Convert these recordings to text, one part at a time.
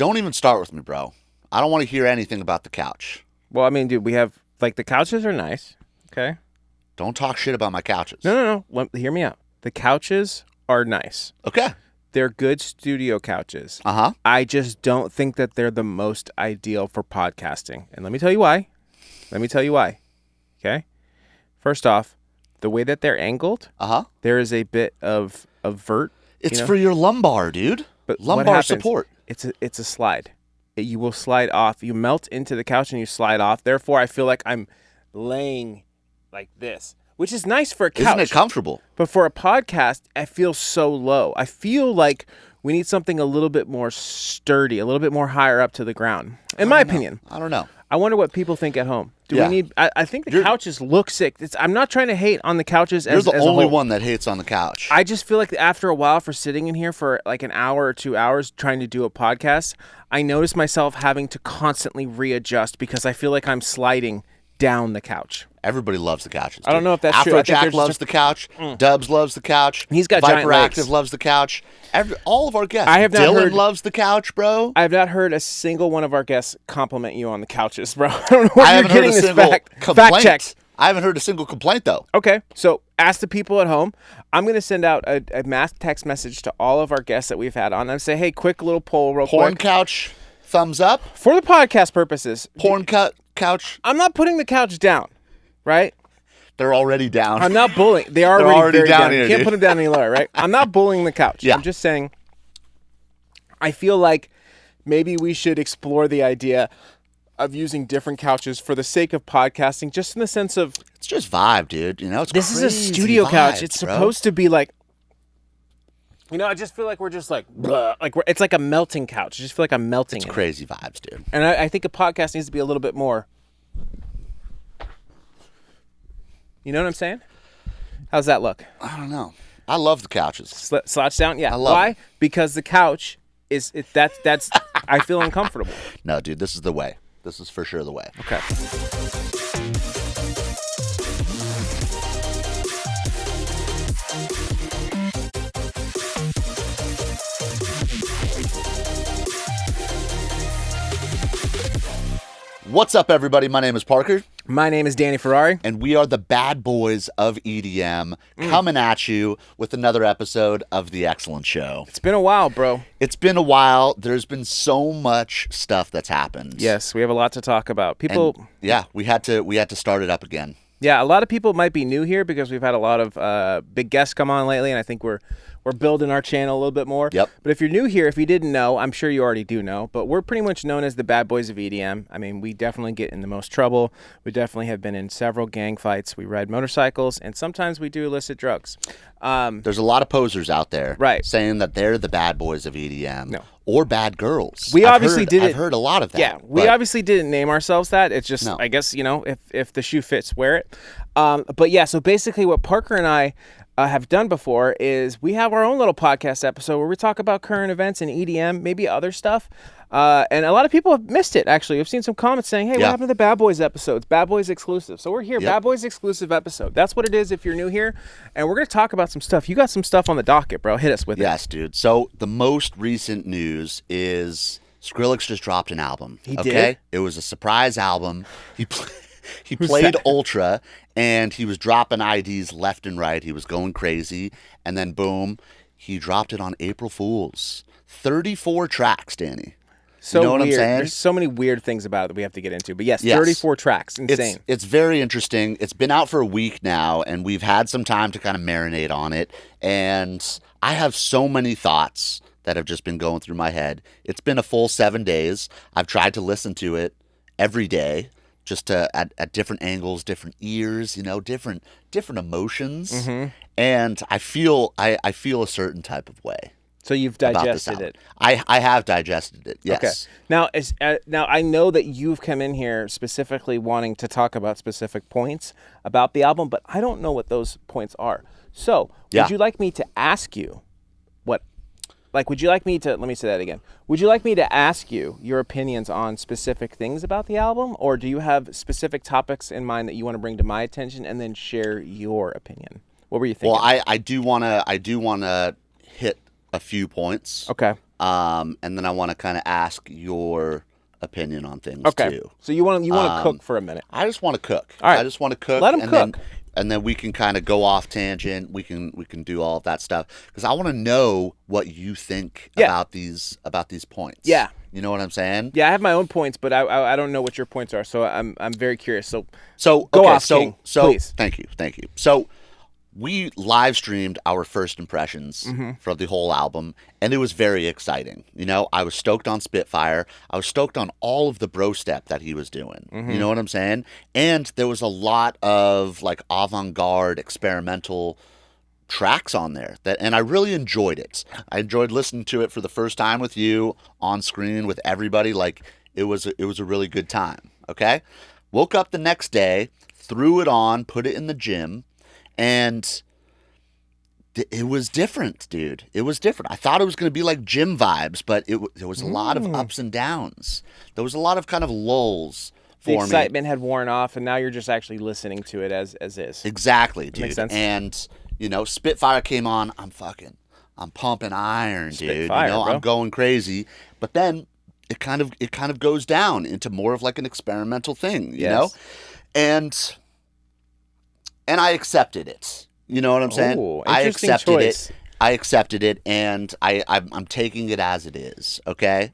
Don't even start with me, bro. I don't want to hear anything about the couch. Well, I mean, dude, we have, like, the couches are nice, okay? Don't talk shit about my couches. No. Hear me out. The couches are nice. Okay. They're good studio couches. Uh-huh. I just don't think that they're the most ideal for podcasting. And let me tell you why. Okay? First off, the way that they're angled, there is a bit of vert. It's for your lumbar, dude. But lumbar support. It's a slide. You will slide off. You melt into the couch and you slide off. Therefore, I feel like I'm laying like this, which is nice for a couch. Isn't it comfortable? But for a podcast, I feel so low. I feel like we need something a little bit more sturdy, a little bit more higher up to the ground. In my opinion. I don't know. I wonder what people think at home. We need? I think the couches look sick. I'm not trying to hate on the couches. You're the only one that hates on the couch. I just feel like after a while, for sitting in here for like an hour or 2 hours trying to do a podcast, I notice myself having to constantly readjust because I feel like I'm sliding down the couch. Everybody loves the couches. I don't know if that's true. Afrojack loves the couch. Dubs loves the couch. He's got giant legs. Hyperactive loves the couch. All of our guests. Dylan loves the couch, bro. I have not heard a single one of our guests compliment you on the couches, bro. I don't know where you're getting this fact check. I haven't heard a single complaint, though. Okay, so ask the people at home. I'm going to send out a mass text message to all of our guests that we've had on and say, hey, quick little poll real quick. Porn couch, thumbs up. For the podcast purposes. Porn couch. I'm not putting the couch down, right? They're already down. I'm not bullying. They're already very down. Here, you can't put them down any lower, right? I'm not bullying the couch. Yeah. I'm just saying I feel like maybe we should explore the idea of using different couches for the sake of podcasting, just in the sense of... It's just vibe, dude. You know, this is a studio couch. It's supposed to be like... You know, I just feel like we're just like... Blah, like it's like a melting couch. I just feel like I'm melting. It's crazy vibes, dude. And I think a podcast needs to be a little bit more... You know what I'm saying? How's that look? I don't know. I love the couches. Slouch down? Yeah. I love Why? it. Because the couch is... That's I feel uncomfortable. No, dude, this is the way. This is for sure the way. Okay. What's up, everybody? My name is Parker. My name is Danny Ferrari. And we are the Bad Boys of EDM, coming at you with another episode of The Excellent Show. It's been a while, bro. It's been a while. There's been so much stuff that's happened. Yes, we have a lot to talk about. People... And, yeah, we had to start it up again. Yeah, a lot of people might be new here because we've had a lot of big guests come on lately, and I think we're building our channel a little bit more. Yep. But if you're new here, if you didn't know, I'm sure you already do know, but we're pretty much known as the Bad Boys of EDM. I mean, we definitely get in the most trouble. We definitely have been in several gang fights. We ride motorcycles, and sometimes we do illicit drugs. There's a lot of posers out there saying that they're the Bad Boys of EDM. No. Or bad girls. I've heard a lot of that. Yeah, we obviously didn't name ourselves that. It's just, I guess, you know, if the shoe fits, wear it. But yeah, so basically what Parker and I have done before is we have our own little podcast episode where we talk about current events and EDM, maybe other stuff. And a lot of people have missed it, actually. I've seen some comments saying, hey, what happened to the Bad Boys episodes? Bad Boys exclusive. So we're here, Bad Boys exclusive episode. That's what it is if you're new here. And we're going to talk about some stuff. You got some stuff on the docket, bro. Hit us with it. Yes, dude. So the most recent news is Skrillex just dropped an album. He did? It was a surprise album. He played Ultra, and he was dropping IDs left and right. He was going crazy. And then, boom, he dropped it on April Fool's. 34 tracks, Danny. So you know what weird. I'm saying? There's so many weird things about it that we have to get into. But yes, 34 tracks. Insane. It's very interesting. It's been out for a week now, and we've had some time to kind of marinate on it. And I have so many thoughts that have just been going through my head. It's been a full 7 days. I've tried to listen to it every day, just at different angles, different ears, you know, different emotions. Mm-hmm. And I feel a certain type of way. So you've digested it. I have digested it. Yes. Okay. Now I know that you've come in here specifically wanting to talk about specific points about the album, but I don't know what those points are. So would you like me to ask you what? Like, would you like me to? Let me say that again. Would you like me to ask you your opinions on specific things about the album, or do you have specific topics in mind that you want to bring to my attention and then share your opinion? What were you thinking? Well, I do wanna hit a few points. Okay. and then I want to kind of ask your opinion on things too. So you want to cook for a minute? I just want to cook. All right. I just want to cook. Let him cook. And then we can kind of go off tangent. We can do all of that stuff because I want to know what you think about these points. Yeah. You know what I'm saying? Yeah, I have my own points, but I don't know what your points are, so I'm very curious. So go off, King, please. Thank you. So we live streamed our first impressions for the whole album, and it was very exciting. You know, I was stoked on Spitfire. I was stoked on all of the BROSTEP that he was doing. You know what I'm saying? And there was a lot of like avant-garde, experimental tracks on there and I really enjoyed it. I enjoyed listening to it for the first time with you on screen with everybody. Like it was a really good time. Okay, woke up the next day, threw it on, put it in the gym. And it was different, dude. It was different. I thought it was going to be like gym vibes, but there was a lot of ups and downs. There was a lot of kind of lulls for me. The excitement had worn off, and now you're just actually listening to it as is. Exactly, dude. Makes sense. And, you know, Spitfire came on. I'm pumping iron, dude. Spitfire, you know, bro. I'm going crazy. But then it kind of goes down into more of like an experimental thing, you know? And I accepted it. You know what I'm saying? Ooh, I accepted choice. it. I accepted it, and I'm taking it as it is. Okay,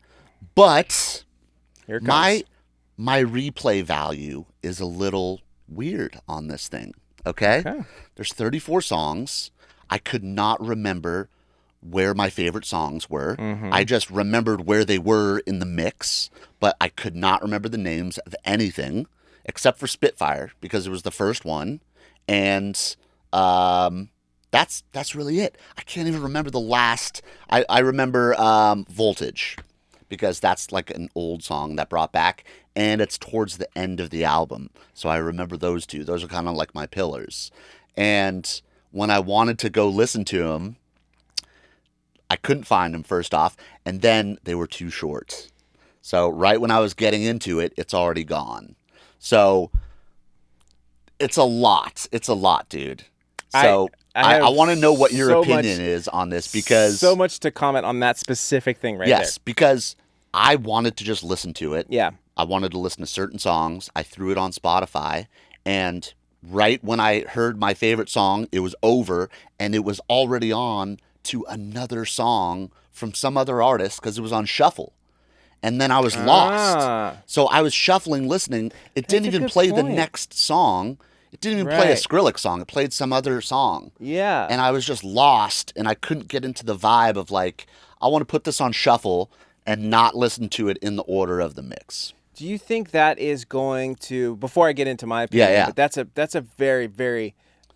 but Here it comes. my replay value is a little weird on this thing. Okay, there's 34 songs. I could not remember where my favorite songs were. I just remembered where they were in the mix, but I could not remember the names of anything except for Spitfire because it was the first one. And that's really it. I can't even remember the last. I remember Voltage because that's like an old song that brought back, and it's towards the end of the album. So I remember those two. Those are kind of like my pillars. And when I wanted to go listen to them, I couldn't find them first off, and then they were too short. So right when I was getting into it, it's already gone. So it's a lot. It's a lot, dude. So I want to know what your opinion is on this because so much to comment on that specific thing right there. Yes, because I wanted to just listen to it. Yeah. I wanted to listen to certain songs. I threw it on Spotify, and right when I heard my favorite song, it was over, and it was already on to another song from some other artist because it was on shuffle. And then I was lost. So I was shuffling, listening. It didn't even play the next song. It didn't even play a Skrillex song. It played some other song. Yeah. And I was just lost, and I couldn't get into the vibe of like, I want to put this on shuffle and not listen to it in the order of the mix. Do you think that is going to, before I get into my opinion, but that's a very, very,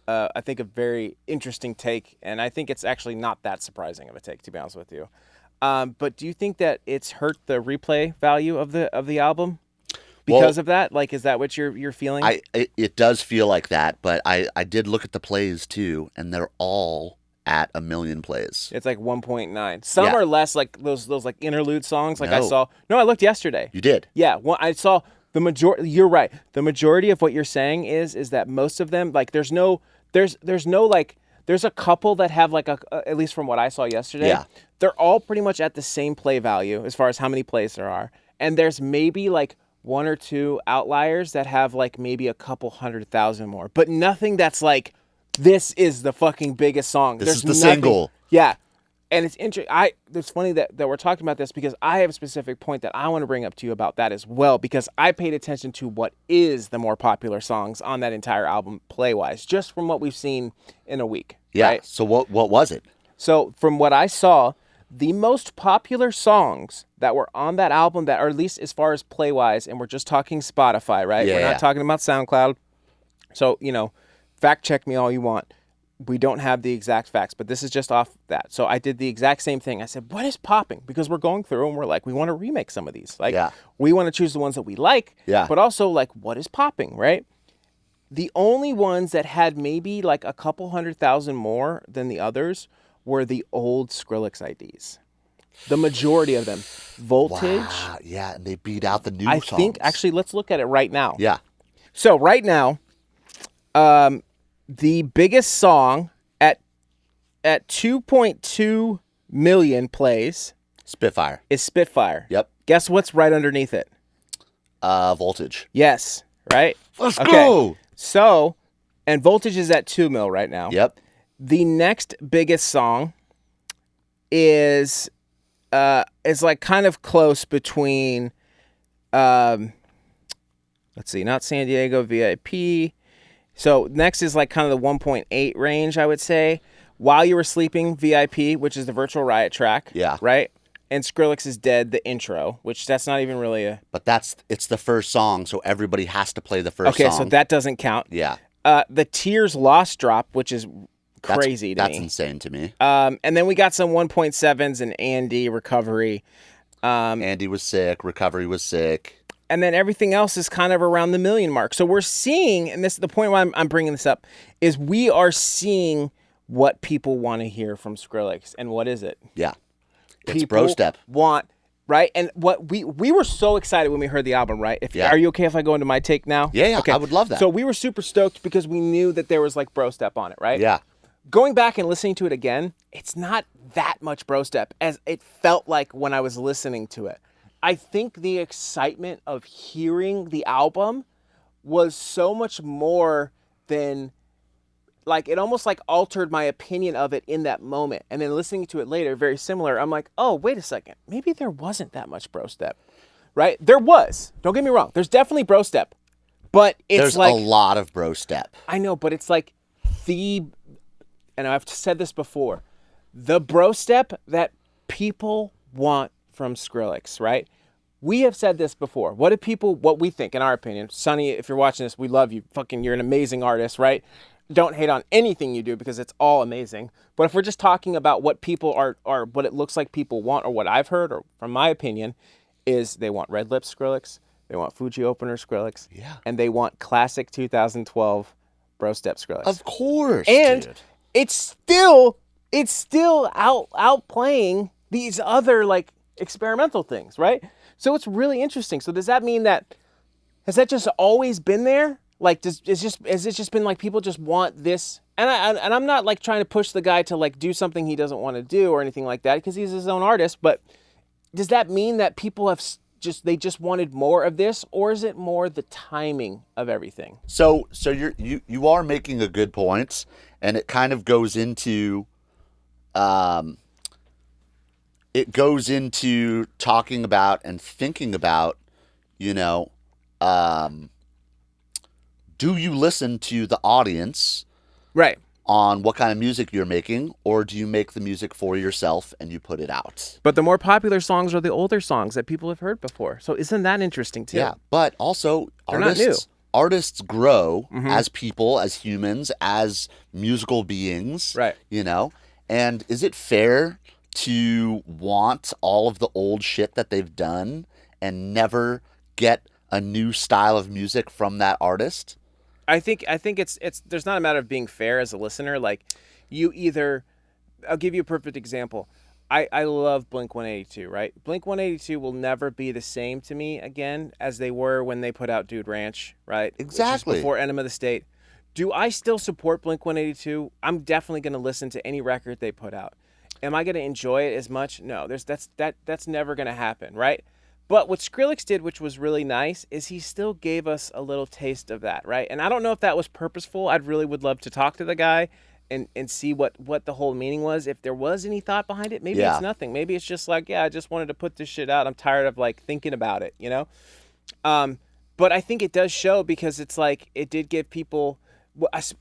I think a very interesting take, and I think it's actually not that surprising of a take, to be honest with you. But do you think that it's hurt the replay value of the album because of that? Like, is that what you're feeling? It does feel like that, but I did look at the plays too, and they're all at 1 million plays. It's like 1.9. Some are less, like those like interlude songs. Like I looked yesterday. You did? Yeah. Well, I saw the majority. You're right. The majority of what you're saying is that most of them, like, there's no like. There's a couple that have like at least from what I saw yesterday. Yeah. They're all pretty much at the same play value as far as how many plays there are. And there's maybe like one or two outliers that have like maybe a couple 100,000 more. But nothing that's like, this is the fucking biggest song. This is the single. Yeah. And it's interesting. It's funny that we're talking about this because I have a specific point that I want to bring up to you about that as well, because I paid attention to what is the more popular songs on that entire album play-wise, just from what we've seen in a week. Yeah. Right? So what was it? So from what I saw, the most popular songs that were on that album, that, or at least as far as play-wise, and we're just talking Spotify, right? Yeah, we're not talking about SoundCloud. So, fact check me all you want. We don't have the exact facts, but this is just off that. So I did the exact same thing. I said, what is popping? Because we're going through and we're like, we want to remake some of these. Like, we want to choose the ones that we like, but also like, what is popping, right? The only ones that had maybe like a couple 100,000 more than the others were the old Skrillex IDs. The majority of them. Voltage. Wow. Yeah, and they beat out the new songs. songs. I think, actually, let's look at it right now. Yeah. So right now, the biggest song at 2.2 million plays. Spitfire. is Spitfire. Yep. Guess what's right underneath it? Voltage. Yes, right? Let's go! So, and Voltage is at 2 mil right now. Yep. The next biggest song is like kind of close between, let's see, not San Diego, VIP. So next is like kind of the 1.8 range, I would say. While You Were Sleeping, VIP, which is the Virtual Riot track. Yeah. Right? And Skrillex is Dead, the intro, which that's not even really a... But it's the first song, so everybody has to play the first song. Okay, so that doesn't count. Yeah. The Tears Lost drop, which is crazy to me. That's insane to me. And then we got some 1.7s and Andy, Recovery. Andy was sick. Recovery was sick. And then everything else is kind of around the million mark. So we're seeing, and this is the point why I'm bringing this up, is we are seeing what people want to hear from Skrillex. And what is it? Yeah. It's People BROSTEP. want, right? And what we were so excited when we heard the album, right? Are you okay if I go into my take now? Yeah, okay. I would love that. So we were super stoked because we knew that there was like BROSTEP on it, right? Yeah. Going back and listening to it again, it's not that much BROSTEP as it felt like when I was listening to it. I think the excitement of hearing the album was so much more than... like it almost like altered my opinion of it in that moment. And then listening to it later, very similar, I'm like, oh, wait a second. Maybe there wasn't that much BROSTEP, right? There was. Don't get me wrong. There's definitely BROSTEP, but it's There's like... a lot of BROSTEP. I know, but it's like and I've said this before, the BROSTEP that people want from Skrillex, right? We have said this before. What we think, in our opinion, Sonny, if you're watching this, we love you. You're an amazing artist, right? Don't hate on anything you do because it's all amazing. But if we're just talking about what people are what it looks like people want, or what I've heard, or from my opinion, is they want Red Lips Skrillex, they want Fuji Opener Skrillex, and they want classic 2012 BROSTEP Skrillex. Of course, and dude. it's still outplaying these other like experimental things, right? So it's really interesting. So does that mean that has that just always been there? Like, has it just been like people just want this? And I'm not like trying to push the guy to like do something he doesn't want to do or anything like that because he's his own artist. But does that mean that people have just wanted more of this, or is it more the timing of everything? So you are making a good point, and it kind of goes into talking about and thinking about, do you listen to the audience, right, on what kind of music you're making, or do you make the music for yourself and you put it out? But the more popular songs are the older songs that people have heard before. So isn't that interesting too? Yeah, but also artists grow as people, as humans, as musical beings, right? And is it fair to want all of the old shit that they've done and never get a new style of music from that artist? I think it's there's not a matter of being fair as a listener. Like, you either, I'll give you a perfect example. I love Blink-182, right? Blink-182 will never be the same to me again as they were when they put out Dude Ranch, right? Exactly. Before Enema of the State. Do I still support Blink-182? I'm definitely going to listen to any record they put out. Am I going to enjoy it as much? No, that's never going to happen, right? But what Skrillex did, which was really nice, is he still gave us a little taste of that, right? And I don't know if that was purposeful. I really would love to talk to the guy and see what the whole meaning was. If there was any thought behind it, maybe it's nothing. Maybe it's just like, I just wanted to put this shit out. I'm tired of like thinking about it, But I think it does show because it's like it did give people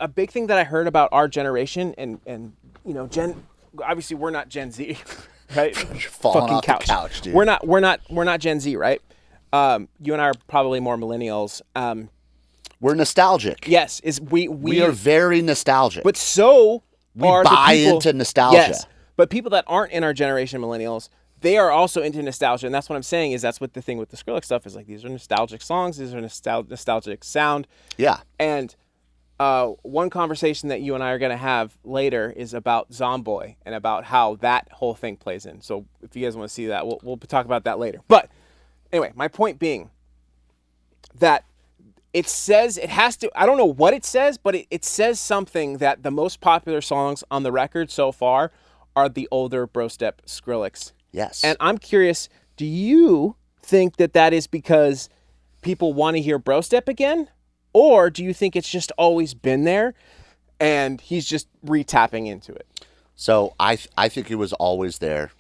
a big thing that I heard about our generation and obviously we're not Gen Z. Right? Falling off the couch, dude. We're not Gen Z, right? You and I are probably more millennials. We're nostalgic. Yes, we are very nostalgic. But so we are buy the people, into nostalgia. Yes, but people that aren't in our generation, millennials, they are also into nostalgia, and that's what I'm saying. Is that's what the thing with the Skrillex stuff is like. These are nostalgic songs. These are nostalgic sound. Yeah, and. One conversation that you and I are going to have later is about Zomboy and about how that whole thing plays in. So if you guys want to see that, we'll talk about that later. But anyway, my point being that it says it has to, I don't know what it says, but it says something that the most popular songs on the record so far are the older BROSTEP Skrillex Yes. And I'm curious, do you think that is because people want to hear BROSTEP again? Or do you think it's just always been there and he's just re-tapping into it? So I think it was always there.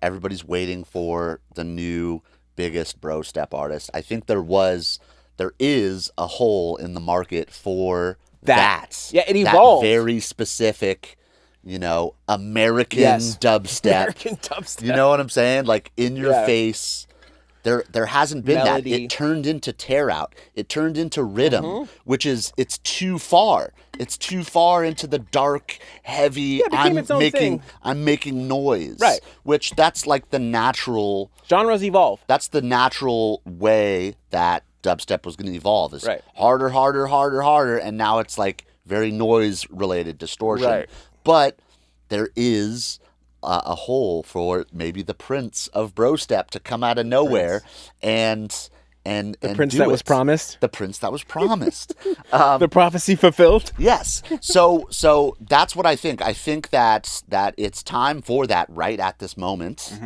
Everybody's waiting for the new biggest BROSTEP artist. I think there is a hole in the market for that. Yeah, it evolved. That very specific, American dubstep. American dubstep. You know what I'm saying? Like in your face. There hasn't been Melody. that. It turned into tear out. It turned into rhythm, which is it's too far. It's too far into the dark, heavy. I'm making noise. Right. Which that's like the natural genres evolve. That's the natural way that dubstep was going to evolve. Is harder, and now it's like very noise related distortion. Right. But there is a hole for maybe the prince of BROSTEP to come out of nowhere and the prince that was promised. The prince that was promised. The prophecy fulfilled. Yes. So that's what I think. I think that it's time for that right at this moment.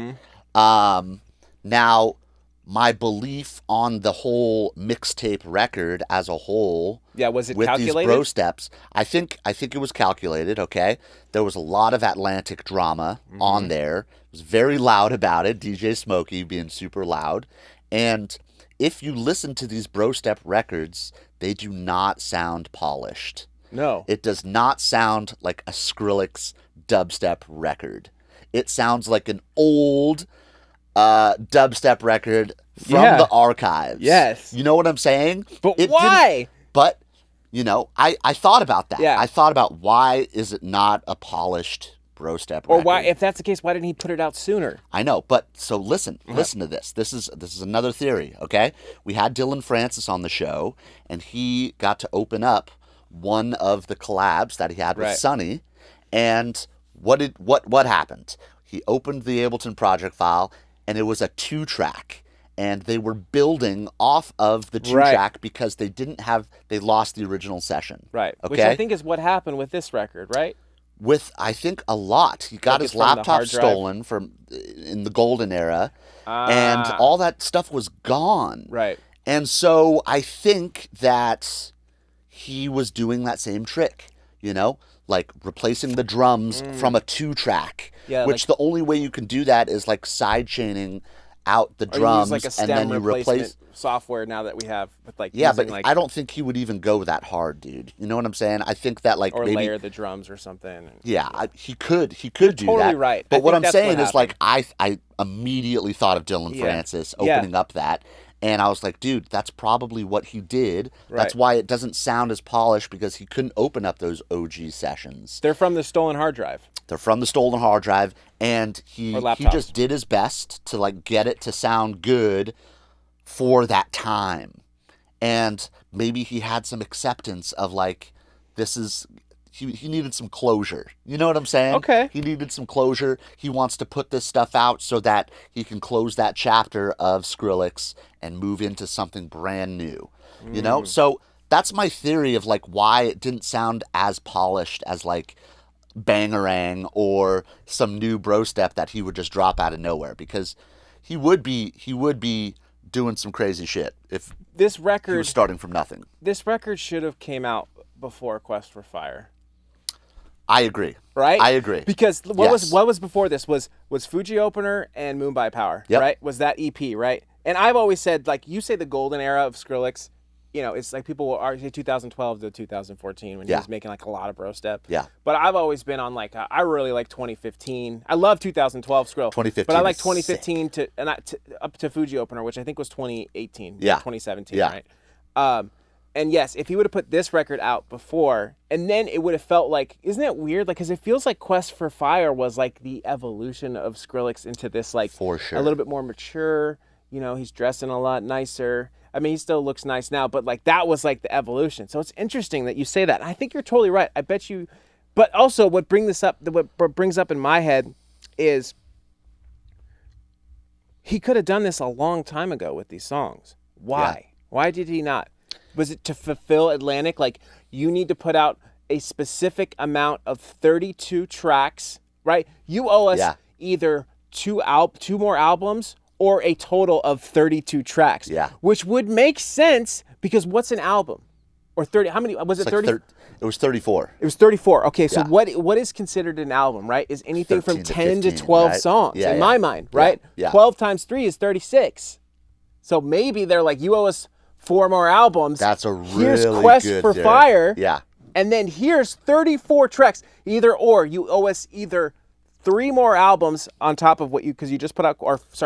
Now, my belief on the whole mixtape record as a whole. Yeah, was it with calculated? These BROSTEPs, I think it was calculated. Okay, there was a lot of Atlantic drama on there. It was very loud about it. DJ Smokey being super loud, and if you listen to these BROSTEP records, they do not sound polished. No, it does not sound like a Skrillex dubstep record. It sounds like an old dubstep record from the archives. Yes. You know what I'm saying? But why? But, I thought about that. Yeah. I thought about why is it not a polished BROSTEP record? Or why, if that's the case, why didn't he put it out sooner? I know, but so listen to this. This is another theory, okay? We had Dylan Francis on the show, and he got to open up one of the collabs that he had with Sonny, and what happened? He opened the Ableton project file, and it was a 2-track, and they were building off of the 2-track because they lost the original session. Right. Okay? Which I think is what happened with this record, right? With, I think, a lot. He got his laptop stolen in the golden era, and all that stuff was gone. Right. And so I think that he was doing that same trick, like replacing the drums from a 2-track. Yeah, which the only way you can do that is like side chaining out the drums, like a stem and then you replace software now that we have with I don't think he would even go that hard, dude. You know what I'm saying? I think that or maybe layer the drums or something. Yeah, he could do that. Totally right. But what I'm saying is like I immediately thought of Dylan Francis opening up that. And I was like, dude, that's probably what he did. Right. That's why it doesn't sound as polished, because he couldn't open up those OG sessions. They're from the stolen hard drive. And he just did his best to like get it to sound good for that time. And maybe he had some acceptance of like, this is... He needed some closure. You know what I'm saying? Okay. He needed some closure. He wants to put this stuff out so that he can close that chapter of Skrillex and move into something brand new. You know? So that's my theory of like why it didn't sound as polished as like Bangarang or some new BROSTEP that he would just drop out of nowhere, because he would be doing some crazy shit if this record he was starting from nothing. This record should have came out before Quest for Fire. I agree. Right? I agree. Because what was before this was Fuji Opener and Moon by Power, right? Was that EP, right? And I've always said, like, you say the golden era of Skrillex, it's like people will argue 2012 to 2014 when he was making like a lot of BROSTEP. Yeah. But I've always been on like, I really like 2015. I love 2012 Skrill. 2015. But I like 2015 up to Fuji Opener, which I think was 2018. Yeah. 2017, right? And yes, if he would have put this record out before, and then it would have felt like, isn't it weird? Like, because it feels like Quest for Fire was like the evolution of Skrillex into this, like, for sure, a little bit more mature. He's dressing a lot nicer. I mean, he still looks nice now, but like that was like the evolution. So it's interesting that you say that. I think you're totally right. I bet you. But also, what brings up in my head is he could have done this a long time ago with these songs. Why? Yeah. Why did he not? Was it to fulfill Atlantic? Like, you need to put out a specific amount of 32 tracks, right? You owe us either two more albums or a total of 32 tracks. Yeah. Which would make sense because what's an album? Or 30, how many, was it 30? It was 34. It was 34. Okay, so Yeah. what is considered an album, right? Is anything from 10 15, to 12 right? songs Yeah, in yeah. my mind, right? Yeah. 12 times 3 is 36. So maybe they're like, you owe us 4 more albums. That's a Here's really Quest good for theory. Fire. Yeah. And then here's 34 tracks. Either or, you owe us either 3 more albums on top of what because you just put out,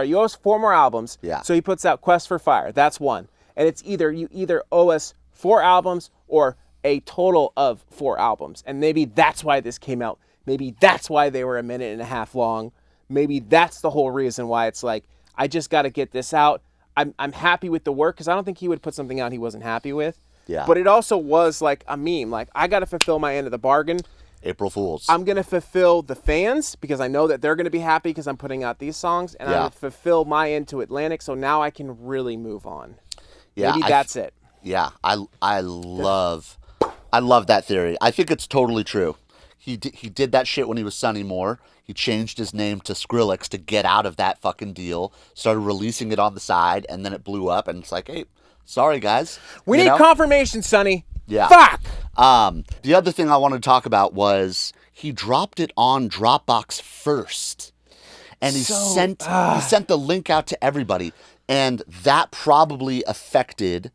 you owe us 4 more albums. Yeah. So he puts out Quest for Fire. That's one. And it's you either owe us 4 albums or a total of 4 albums. And maybe that's why this came out. Maybe that's why they were a minute and a half long. Maybe that's the whole reason why it's like, I just got to get this out. I'm happy with the work because I don't think he would put something out he wasn't happy with. Yeah. But it also was like a meme. Like, I got to fulfill my end of the bargain. April Fools. I'm going to fulfill the fans because I know that they're going to be happy because I'm putting out these songs. And I'm going to fulfill my end to Atlantic. So now I can really move on. Yeah, Maybe that's it. Yeah. I love that theory. I think it's totally true. He did that shit when he was Sonny Moore. He changed his name to Skrillex to get out of that fucking deal. Started releasing it on the side, and then it blew up. And it's like, hey, sorry guys. We need confirmation, Sonny. Yeah. Fuck. The other thing I wanted to talk about was he dropped it on Dropbox first, and he sent the link out to everybody, and that probably affected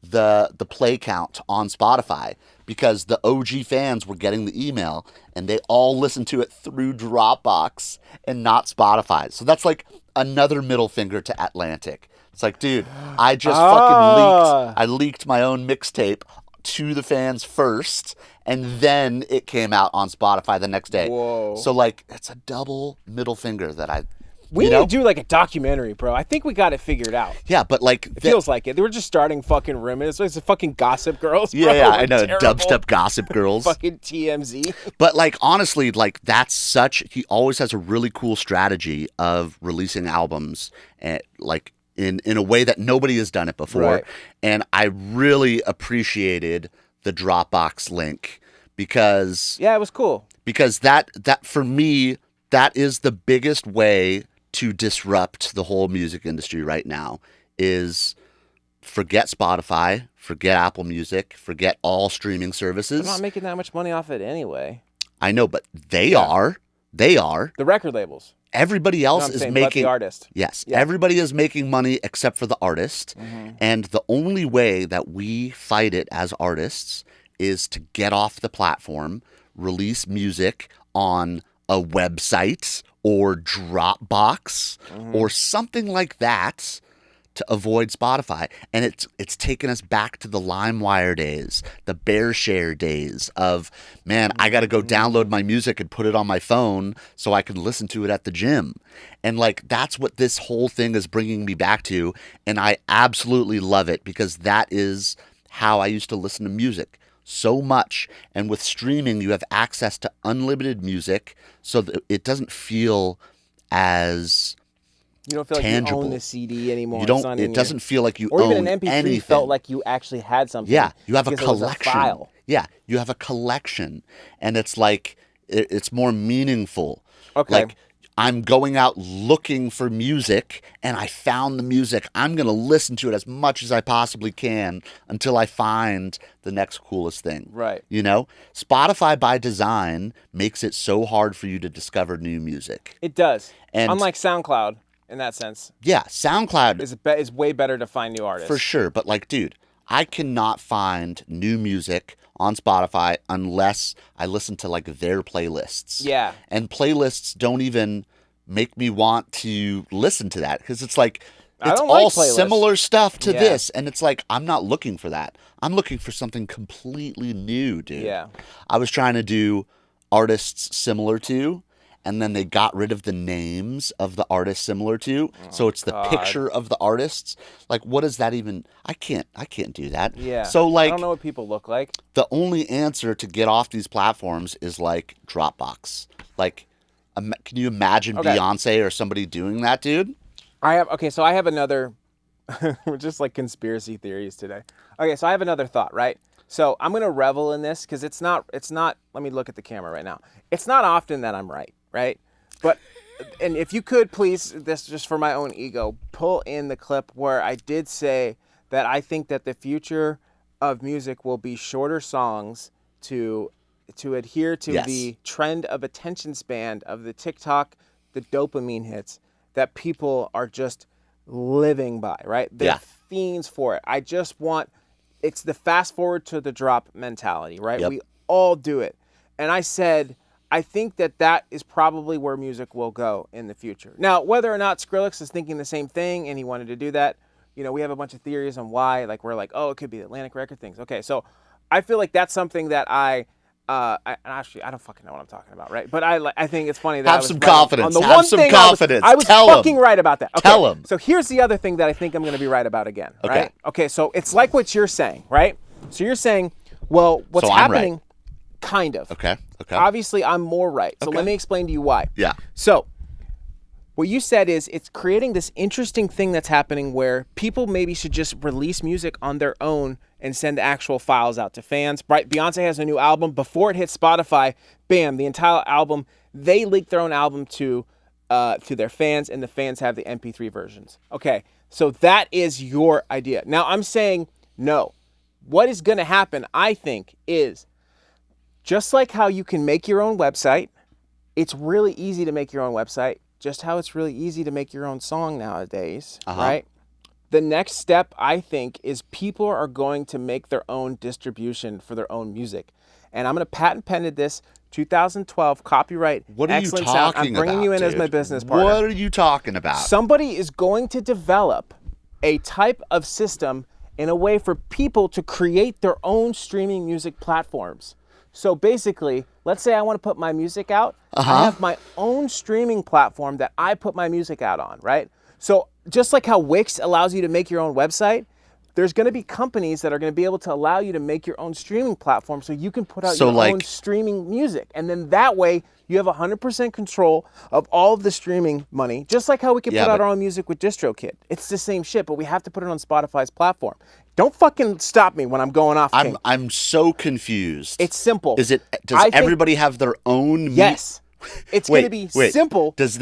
the play count on Spotify because the OG fans were getting the email and they all listened to it through Dropbox and not Spotify. So that's like another middle finger to Atlantic. It's like, dude, I just leaked my own mixtape to the fans first, and then it came out on Spotify the next day. Whoa. So like, it's a double middle finger that we need to do like a documentary, bro. I think we got it figured out. Yeah, but like... It feels like it. They were just starting fucking rumors. It's a fucking Gossip Girls, bro. Yeah, I know. Terrible. Dubstep Gossip Girls. Fucking TMZ. But like, honestly, like he always has a really cool strategy of releasing albums and like in a way that nobody has done it before. Right. And I really appreciated the Dropbox link because... Yeah, it was cool. Because that for me, that is the biggest way to disrupt the whole music industry right now is forget Spotify, forget Apple Music, forget all streaming services. I'm not making that much money off it anyway. I know, but they are. They are. The record labels. Everybody else is making... But the artist. Yes. Yeah. Everybody is making money except for the artist. Mm-hmm. And the only way that we fight it as artists is to get off the platform, release music on a website or Dropbox or something like that to avoid Spotify. And it's taken us back to the LimeWire days, the BearShare days of, man, I got to go download my music and put it on my phone so I can listen to it at the gym. And like, that's what this whole thing is bringing me back to. And I absolutely love it because that is how I used to listen to music so much. And with streaming, you have access to unlimited music so that it doesn't feel as... You don't feel tangible. Like you own the CD anymore. You don't. It doesn't feel like you or own even an MP3 anything. Felt like you actually had something. Yeah, you have a collection. It was a file. Yeah, you have a collection, and it's like it's more meaningful. Okay. Like I'm going out looking for music, and I found the music. I'm gonna listen to it as much as I possibly can until I find the next coolest thing. Right. You know, Spotify by design makes it so hard for you to discover new music. It does. And unlike SoundCloud. In that sense. Yeah, SoundCloud is way better to find new artists. For sure. But like, dude, I cannot find new music on Spotify unless I listen to like their playlists. Yeah. And playlists don't even make me want to listen to that because it's like, it's all similar stuff to this. And it's like, I'm not looking for that. I'm looking for something completely new, dude. Yeah. I was trying to do artists similar to, and then they got rid of the names of the artists similar to. So it's the picture of the artists. Like, what does that even... I can't do that. Yeah. So, like... I don't know what people look like. The only answer to get off these platforms is, like, Dropbox. Like, can you imagine Beyonce or somebody doing that, dude? So I have another... We're just like conspiracy theories today. Okay, so I have another thought, right? So I'm going to revel in this because it's not... Let me look at the camera right now. It's not often that I'm right? But and if you could please, this just for my own ego, pull in the clip where I did say that I think that the future of music will be shorter songs to adhere to the trend of attention span of the TikTok, the dopamine hits that people are just living by, right? They're fiends for it. I just want, it's the fast forward to the drop mentality, right? Yep. We all do it. And I said, I think that is probably where music will go in the future. Now, whether or not Skrillex is thinking the same thing and he wanted to do that, you know, we have a bunch of theories on why. Like, we're like, oh, it could be the Atlantic Record things. Okay, so I feel like that's something that actually, I don't fucking know what I'm talking about, right? But I think it's funny that have some confidence. On the have one some thing confidence. I was fucking right about that. Okay, Tell him. So here's the other thing that I think I'm going to be right about again, Okay. right? Okay, so it's like what you're saying, right? So you're saying, well, what's happening? Right. Kind of. Okay. Obviously, I'm more right. So let me explain to you why. Yeah. So what you said is it's creating this interesting thing that's happening where people maybe should just release music on their own and send the actual files out to fans. Right? Beyonce has a new album. Before it hits Spotify, bam, the entire album, they leak their own album to their fans, and the fans have the MP3 versions. Okay, so that is your idea. Now, I'm saying no. What is going to happen, I think, is just like how you can make your own website, it's really easy to make your own website, just how it's really easy to make your own song nowadays, right? The next step, I think, is people are going to make their own distribution for their own music. And I'm going to patent pended this 2012 copyright. What are you talking about? I'm bringing you in as my business partner. What are you talking about? Somebody is going to develop a type of system in a way for people to create their own streaming music platforms. So basically, let's say I want to put my music out. I have my own streaming platform that I put my music out on, right? So just like how Wix allows you to make your own website, there's going to be companies that are going to be able to allow you to make your own streaming platform so you can put out your own streaming music. And then that way, you have 100% control of all of the streaming money, just like how we can put out our own music with DistroKid. It's the same shit, but we have to put it on Spotify's platform. Don't fucking stop me when I'm going off, King. I'm so confused. It's simple. Does everybody have their own? Yes. It's going to be simple. Does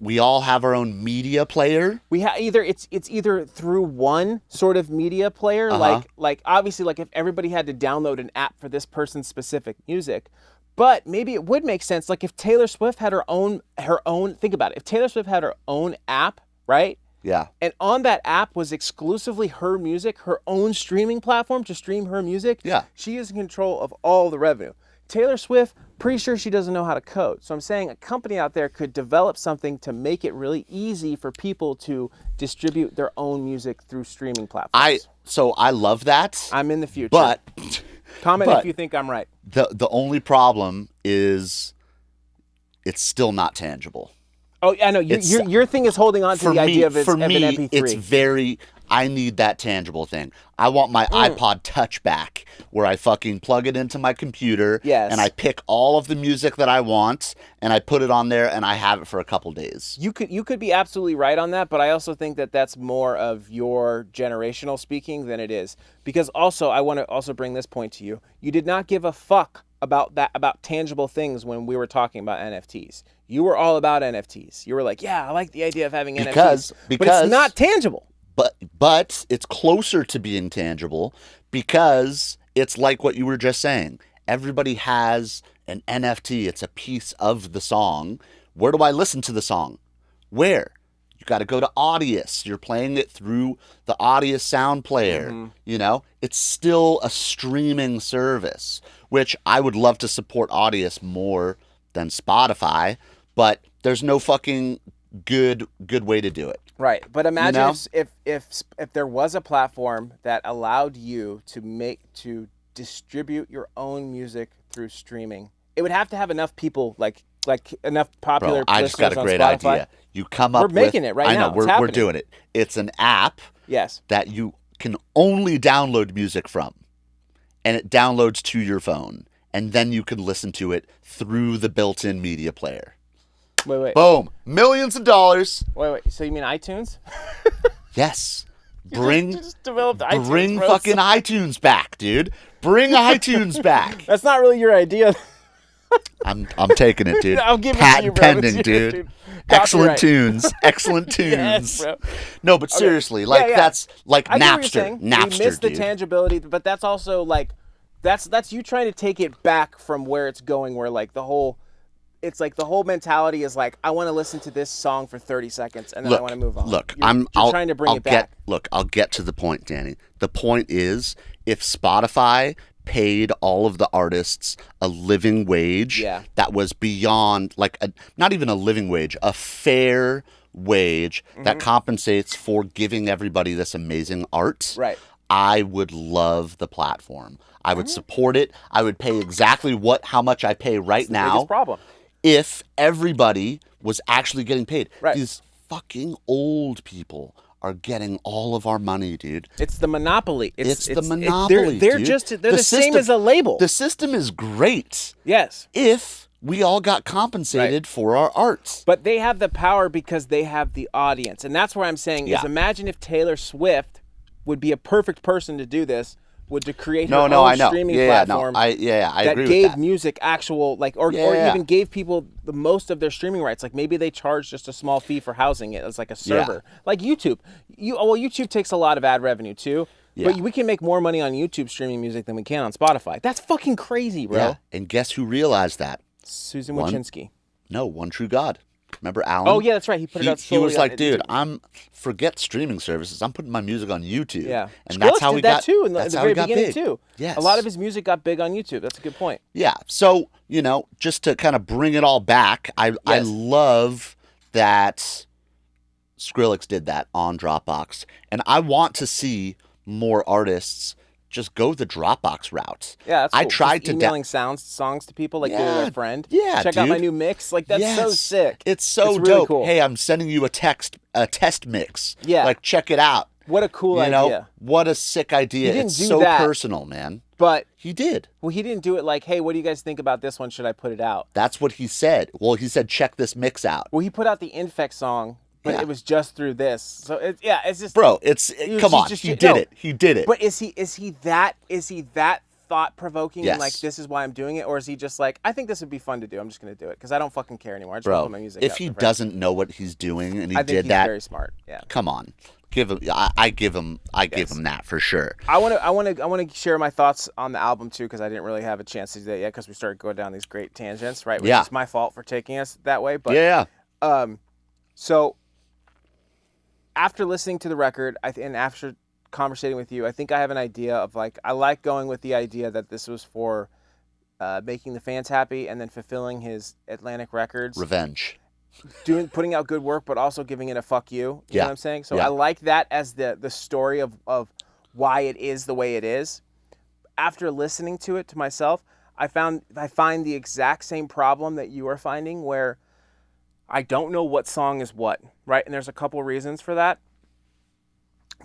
we all have our own media player? We have it's either through one sort of media player, like obviously like if everybody had to download an app for this person's specific music. But maybe it would make sense, like if Taylor Swift had her own, think about it. If Taylor Swift had her own app, right? Yeah. And on that app was exclusively her music, her own streaming platform to stream her music. Yeah. She is in control of all the revenue. Taylor Swift, pretty sure she doesn't know how to code. So I'm saying a company out there could develop something to make it really easy for people to distribute their own music through streaming platforms. I love that. I'm in the future. But comment if you think I'm right. The only problem is it's still not tangible. Oh, I know. Your thing is holding on to the idea of, for an me, MP3. It's I need that tangible thing. I want my iPod Touch back, where I fucking plug it into my computer, and I pick all of the music that I want, and I put it on there, and I have it for a couple days. You could be absolutely right on that, but I also think that that's more of your generational speaking than it is. Because also, I want to also bring this point to you. You did not give a fuck about tangible things when we were talking about NFTs. You were all about NFTs. You were like, yeah, I like the idea of having NFTs. But it's not tangible. But it's closer to being tangible because it's like what you were just saying. Everybody has an NFT. It's a piece of the song. Where do I listen to the song? Where? You got to go to Audius. You're playing it through the Audius sound player. Mm-hmm. You know, it's still a streaming service, which I would love to support Audius more than Spotify, but there's no fucking good way to do it. Right, but imagine if there was a platform that allowed you to distribute your own music through streaming. It would have to have enough people, like enough popular. Bro, I just got a great Spotify. idea. You come up. We're making it right now. I know we're doing it. It's an app. Yes. That you can only download music from, and it downloads to your phone, and then you can listen to it through the built-in media player. Wait. Boom. Millions of dollars. Wait. So you mean iTunes? Yes. You just developed iTunes. Bring fucking iTunes back, dude. Bring iTunes back. That's not really your idea. I'm taking it, dude. I'll give it Patent to you, bro. pending, It's yours, dude. Copyright. Excellent tunes. Excellent tunes. Yes, bro. No, but seriously, like that's like I get what you're Napster. saying. Napster, We miss the dude. tangibility, but that's also like that's you trying to take it back from where it's going, where like the whole mentality is like, I want to listen to this song for 30 seconds and then I want to move on. Look, you're trying to bring it back. I'll get to the point, Danny. The point is, if Spotify paid all of the artists a living wage that was beyond, like, not even a living wage, a fair wage that compensates for giving everybody this amazing art, right? I would love the platform. I would support it. I would pay exactly how much I pay right now. Biggest problem. If everybody was actually getting paid. Right. These fucking old people are getting all of our money, dude. It's the monopoly. It's the monopoly. They're dude. they're the same as a label. The system is great. Yes. If we all got compensated for our art. But they have the power because they have the audience. And that's where I'm saying is, imagine if Taylor Swift would be a perfect person to do this, to create her own streaming platform I agree that with gave that. music actual, like, or even gave people the most of their streaming rights. Like maybe they charge just a small fee for housing it as like a server, like YouTube. YouTube takes a lot of ad revenue too. Yeah. But we can make more money on YouTube streaming music than we can on Spotify. That's fucking crazy, bro. Yeah. And guess who realized that? Susan Wojcicki. No, One True God. Remember Alan? Oh yeah, that's right. He put it out. He was like, dude, forget streaming services. I'm putting my music on YouTube. Yeah, and Skrillex that's how did we that got too in the that's how very we got beginning big. too. Yes, a lot of his music got big on YouTube. That's a good point. Yeah. So just to kind of bring it all back, I love that Skrillex did that on Dropbox, and I want to see more artists just go the Dropbox route. Yeah, that's cool. I tried just to emailing songs to people, like to their friend. Yeah, check out my new mix. Like that's so sick. It's so really dope. Cool. Hey, I'm sending you a test mix. Yeah, like check it out. What a cool idea. What a sick idea. He didn't it's do so that, personal, man. But he did. Well, he didn't do it like, hey, what do you guys think about this one? Should I put it out? That's what he said. Well, he said check this mix out. Well, he put out the Infect song. But it was just through this, so it's just. Bro, come on, he did it. He did it. But is he that thought provoking? Yes. And like, this is why I'm doing it, or is he just like, I think this would be fun to do. I'm just gonna do it because I don't fucking care anymore. I just want to put my music. If he doesn't know what he's doing and he I think did he's that, very smart. Yeah. Come on, give him. I give him that for sure. I want to share my thoughts on the album too because I didn't really have a chance to do that yet because we started going down these great tangents, right? Which is my fault for taking us that way, but so. After listening to the record, and after conversating with you, I think I have an idea of like, I like going with the idea that this was for making the fans happy and then fulfilling his Atlantic Records revenge, putting out good work, but also giving it a fuck you. You know what I'm saying? So I like that as the story of why it is the way it is. After listening to it to myself, I find the exact same problem that you are finding where I don't know what song is what, right? And there's a couple reasons for that.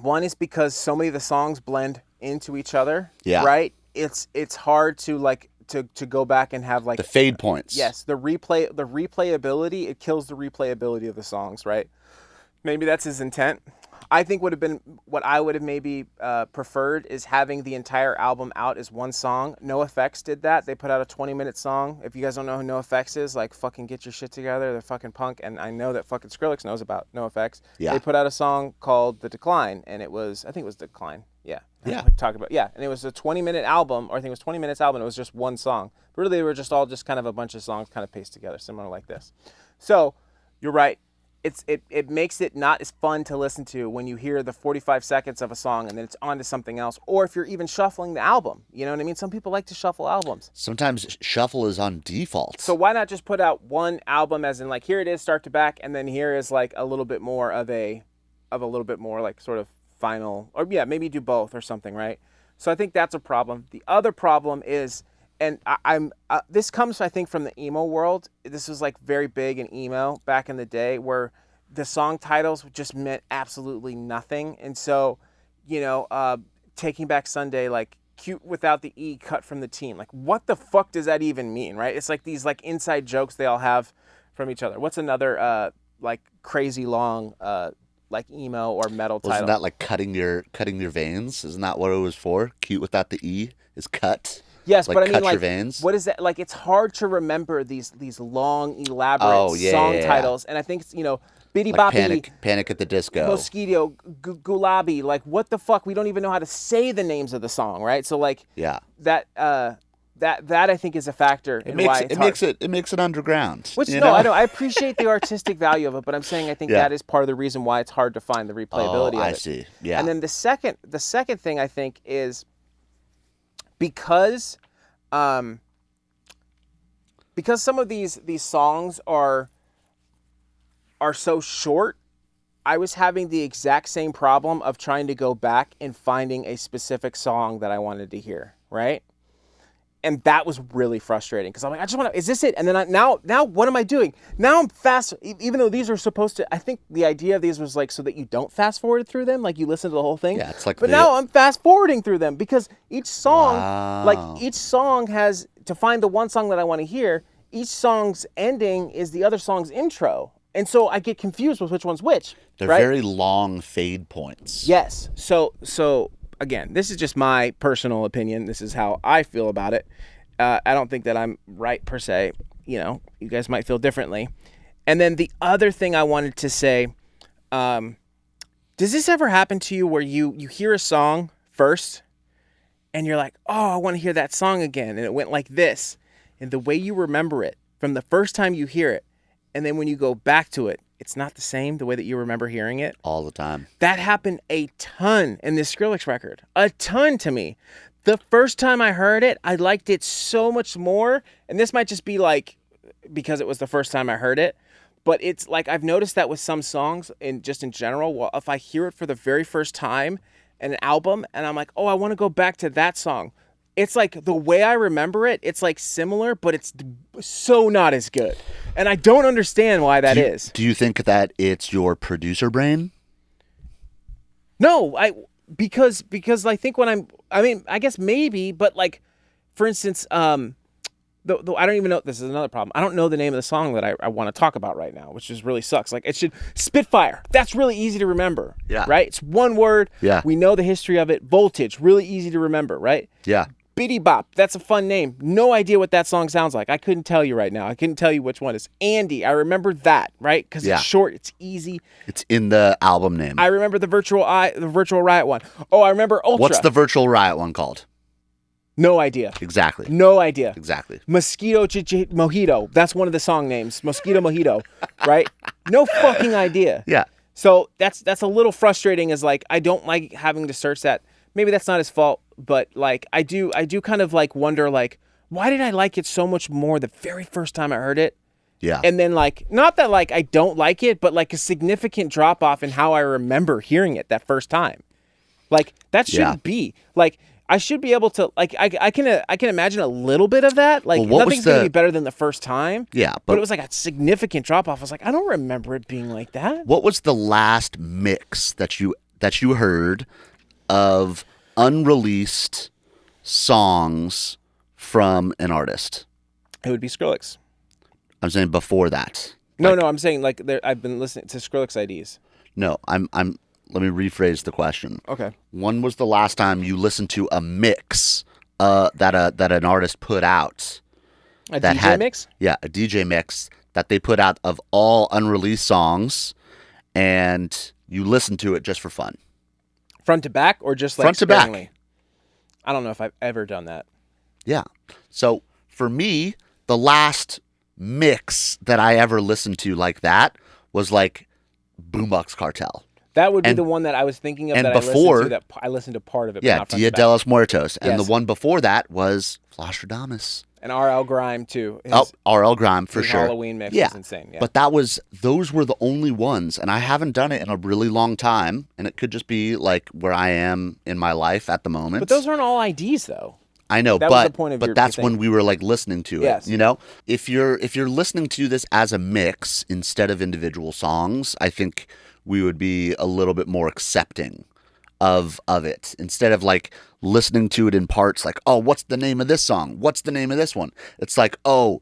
One is because so many of the songs blend into each other, right? It's hard to like to go back and have like the fade points. Yes, the replayability, it kills the replayability of the songs, right? Maybe that's his intent. I think what I would have maybe preferred is having the entire album out as one song. NoFX did that. They put out a 20-minute song. If you guys don't know who NoFX is, like, fucking get your shit together. They're fucking punk, and I know that fucking Skrillex knows about NoFX. Yeah. They put out a song called The Decline, and I think it was Decline. Yeah. Yeah. And it was a 20-minute album, or I think it was 20 minutes album, and it was just one song. But really, they were just all just kind of a bunch of songs kind of pasted together, similar like this. So, you're right. It makes it not as fun to listen to when you hear the 45 seconds of a song and then it's on to something else, or if you're even shuffling the album. You know what I mean? Some people like to shuffle albums. Sometimes shuffle is on default. So why not just put out one album as in like, here it is start to back, and then here is like a little bit more of a little bit more like sort of final, or maybe do both or something, right? So I think that's a problem. The other problem is, and this comes, I think, from the emo world. This was like very big in emo back in the day, where the song titles just meant absolutely nothing. And so, Taking Back Sunday, like cute without the E, cut from the team. Like, what the fuck does that even mean, right? It's like these like inside jokes they all have from each other. What's another like crazy long like emo or metal title? Wasn't that like cutting your veins? Isn't that what it was for? Cute without the E is cut. Yes, like, but I mean, cut like, your veins. what is that? Like, it's hard to remember these long, elaborate song titles, and I think it's, Bitty Like Boppy, Panic at the Disco. Mosquito, Gulabi, like, what the fuck? We don't even know how to say the names of the song, right? So, like, that I think is a factor in why it's hard. It makes it underground. Which, no, I know. I appreciate the artistic value of it, but I'm saying I think that is part of the reason why it's hard to find the replayability of it. I see. Yeah. And then the second thing I think is because some of these songs are so short, I was having the exact same problem of trying to go back and finding a specific song that I wanted to hear, right? And that was really frustrating because I'm like, I just want to, is this it? And then now what am I doing? Now I'm fast, even though these are supposed to, I think the idea of these was like so that you don't fast forward through them, like you listen to the whole thing. Yeah, it's like but now I'm fast forwarding through them because each song, has, to find the one song that I want to hear, each song's ending is the other song's intro. And so I get confused with which one's which. They're right? very long fade points. Yes. So again, this is just my personal opinion. This is how I feel about it. I don't think that I'm right per se. You guys might feel differently. And then the other thing I wanted to say, does this ever happen to you where you hear a song first and you're like, oh, I want to hear that song again. And it went like this. And the way you remember it from the first time you hear it, and then when you go back to it, it's not the same the way that you remember hearing it. All the time. That happened a ton in this Skrillex record. A ton to me. The first time I heard it, I liked it so much more. And this might just be like because it was the first time I heard it. But it's like I've noticed that with some songs in general. Well, if I hear it for the very first time in an album and I'm like, oh, I want to go back to that song. It's like the way I remember it, it's like similar, but it's so not as good. And I don't understand why that is. Do you think that it's your producer brain? No, because I think I guess maybe, but like, for instance, I don't even know, this is another problem. I don't know the name of the song that I want to talk about right now, which just really sucks. Like Spitfire. That's really easy to remember. Yeah. Right? It's one word. Yeah. We know the history of it. Voltage. Really easy to remember, right? Yeah. Bitty Bop, that's a fun name. No idea what that song sounds like. I couldn't tell you right now. I couldn't tell you which one is. Andy, I remember that, right? Because it's short, it's easy. It's in the album name. I remember the Virtual Riot one. Oh, I remember Ultra. What's the Virtual Riot one called? No idea. Exactly. No idea. Exactly. Mosquito Mojito. That's one of the song names. Mosquito Mojito, right? No fucking idea. Yeah. So that's a little frustrating as like, I don't like having to search that. Maybe that's not his fault, but like I do kind of like wonder like why did I like it so much more the very first time I heard it? Yeah. And then like not that like I don't like it, but like a significant drop off in how I remember hearing it that first time. Like that shouldn't be. Like I should be able to like I can imagine a little bit of that. Like nothing's gonna be better than the first time. Yeah. But it was like a significant drop off. I was like, I don't remember it being like that. What was the last mix that you heard of unreleased songs from an artist? It would be Skrillex. I'm saying before that. No, I'm saying like I've been listening to Skrillex IDs. No, I'm let me rephrase the question. Okay. When was the last time you listened to a mix that an artist put out? A DJ mix? Yeah, a DJ mix that they put out of all unreleased songs, and you listened to it just for fun. Front to back or just like front to back? I don't know if I've ever done that. Yeah. So for me, the last mix that I ever listened to like that was like Boombox Cartel. That would be the one that I was thinking of. And that before, I listened to part of it. Yeah, but not Dia de los Muertos, and Yes. the one before that was Flosstradamus. And RL Grime too. RL Grime for his sure. Halloween mix was insane. Yeah. But those were the only ones, and I haven't done it in a really long time, and it could just be like where I am in my life at the moment. But those aren't all IDs though. I know, that was the point of but that's when we were like listening to it. Yes. You know, if you're listening to this as a mix instead of individual songs, I think we would be a little bit more accepting of it instead of like listening to it in parts. Like, oh, what's the name of this song? What's the name of this one? It's like, oh,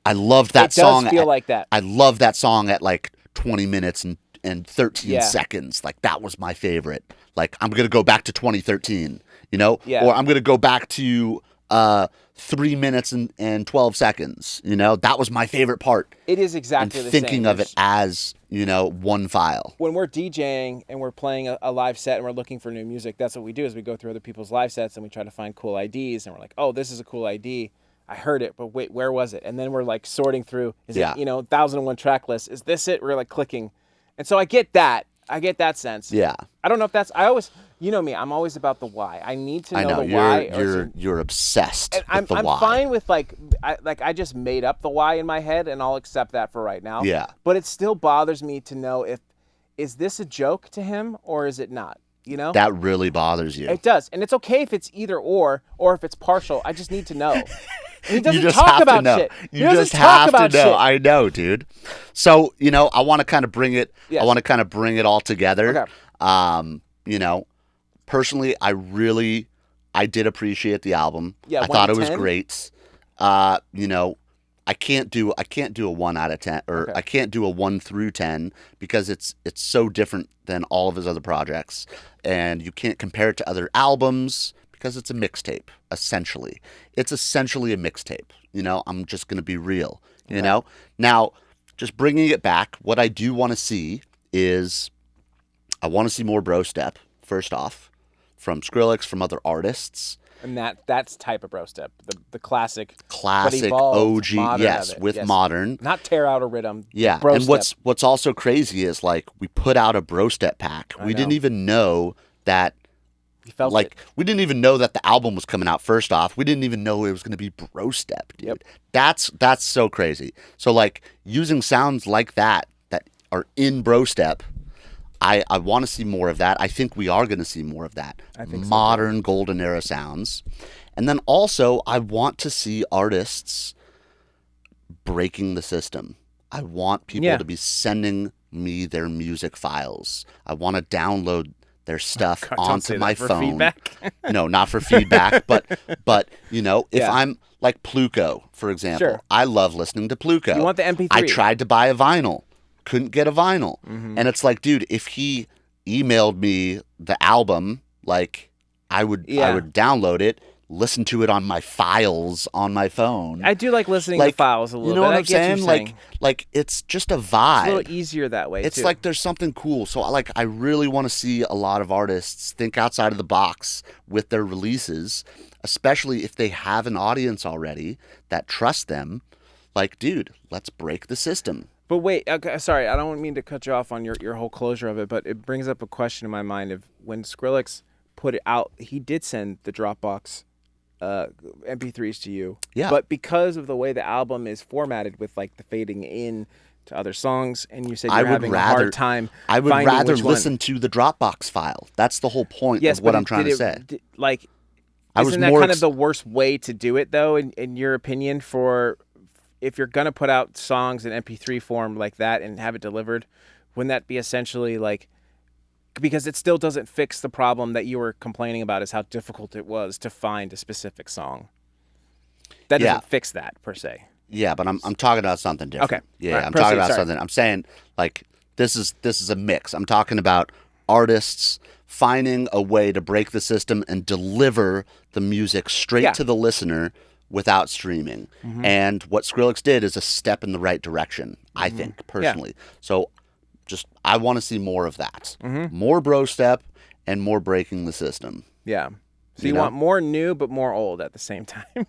I loved that song. It does feel like that. I love that song at like 20 minutes and 13 seconds. Like that was my favorite. Like I'm gonna go back to 2013. You know, or I'm gonna go back to 3 minutes and 12 seconds. You know, that was my favorite part. It is exactly the same. Thinking of it as, you know, one file. When we're DJing and we're playing a live set and we're looking for new music, that's what we do is we go through other people's live sets and we try to find cool IDs, and we're like, oh, this is a cool ID. I heard it, but wait, where was it? And then we're like sorting through, is it, you know, 1001 track list? Is this it? We're like clicking. And so I get that. I get that sense. Yeah. I don't know if that's, I always, you know me, I'm always about the why. I need to know the why. You're obsessed with the why. I'm fine with I just made up the why in my head and I'll accept that for right now. Yeah. But it still bothers me to know is this a joke to him or is it not? You know? That really bothers you. It does. And it's okay if it's either or if it's partial. I just need to know. He doesn't just talk have about to know. shit. You just have to know. I know, dude. So, you know, I want to kind of bring it. Yes. I want to kind of bring it all together. Okay. You know, personally, I did appreciate the album. Yeah, I thought it was great. You know, I can't do a 1 out of 10 or I can't do a 1 through 10 because it's so different than all of his other projects, and you can't compare it to other albums. Because it's a mixtape, essentially. It's essentially a mixtape. You know, I'm just going to be real, you know? Now, just bringing it back, what I do want to see is I want to see more BROSTEP, first off, from Skrillex, from other artists. And that's type of BROSTEP, the classic OG, yes, with modern. Not tear out a rhythm. Yeah, BROSTEP. And what's also crazy is, like, we put out a BROSTEP pack. We didn't even know that. We didn't even know that the album was coming out. First off, we didn't even know it was going to be BROSTEP, dude. Yep. That's so crazy. So, like, using sounds like that are in BROSTEP, I want to see more of that. I think we are going to see more of that. I think modern so, golden era sounds. And then also, I want to see artists breaking the system. I want people to be sending me their music files. I want to download their stuff onto my phone. No, not for feedback, but you know, if I'm like Pluko, for example, I love listening to Pluko. You want the MP3? I tried to buy a vinyl, couldn't get a vinyl, and it's like, dude, if he emailed me the album, like I would download it, listen to it on my files on my phone. I do like listening to files a little bit. You know what I'm saying? Like it's just a vibe. It's a little easier that way. It's like there's something cool. So I really want to see a lot of artists think outside of the box with their releases, especially if they have an audience already that trusts them. Like, dude, let's break the system. But wait, okay, sorry, I don't mean to cut you off on your whole closure of it, but it brings up a question in my mind of when Skrillex put it out, he did send the Dropbox MP3s to you. Yeah. But because of the way the album is formatted with like the fading in to other songs, and you said you're having a hard time I would finding rather which one. listen to the Dropbox file. That's the whole point of what I'm trying to say. Isn't that kind of the worst way to do it, though, in your opinion, for if you're going to put out songs in MP3 form like that and have it delivered? Wouldn't that be essentially like... Because it still doesn't fix the problem that you were complaining about, is how difficult it was to find a specific song. That doesn't fix that, per se. Yeah, but I'm talking about something different. Okay. Yeah, right, I'm talking about something. I'm saying, like, this is a mix. I'm talking about artists finding a way to break the system and deliver the music straight to the listener without streaming. Mm-hmm. And what Skrillex did is a step in the right direction, I think, personally. Yeah. So I want to see more of that. Mm-hmm. More BROSTEP and more breaking the system. Yeah. So you want more new but more old at the same time.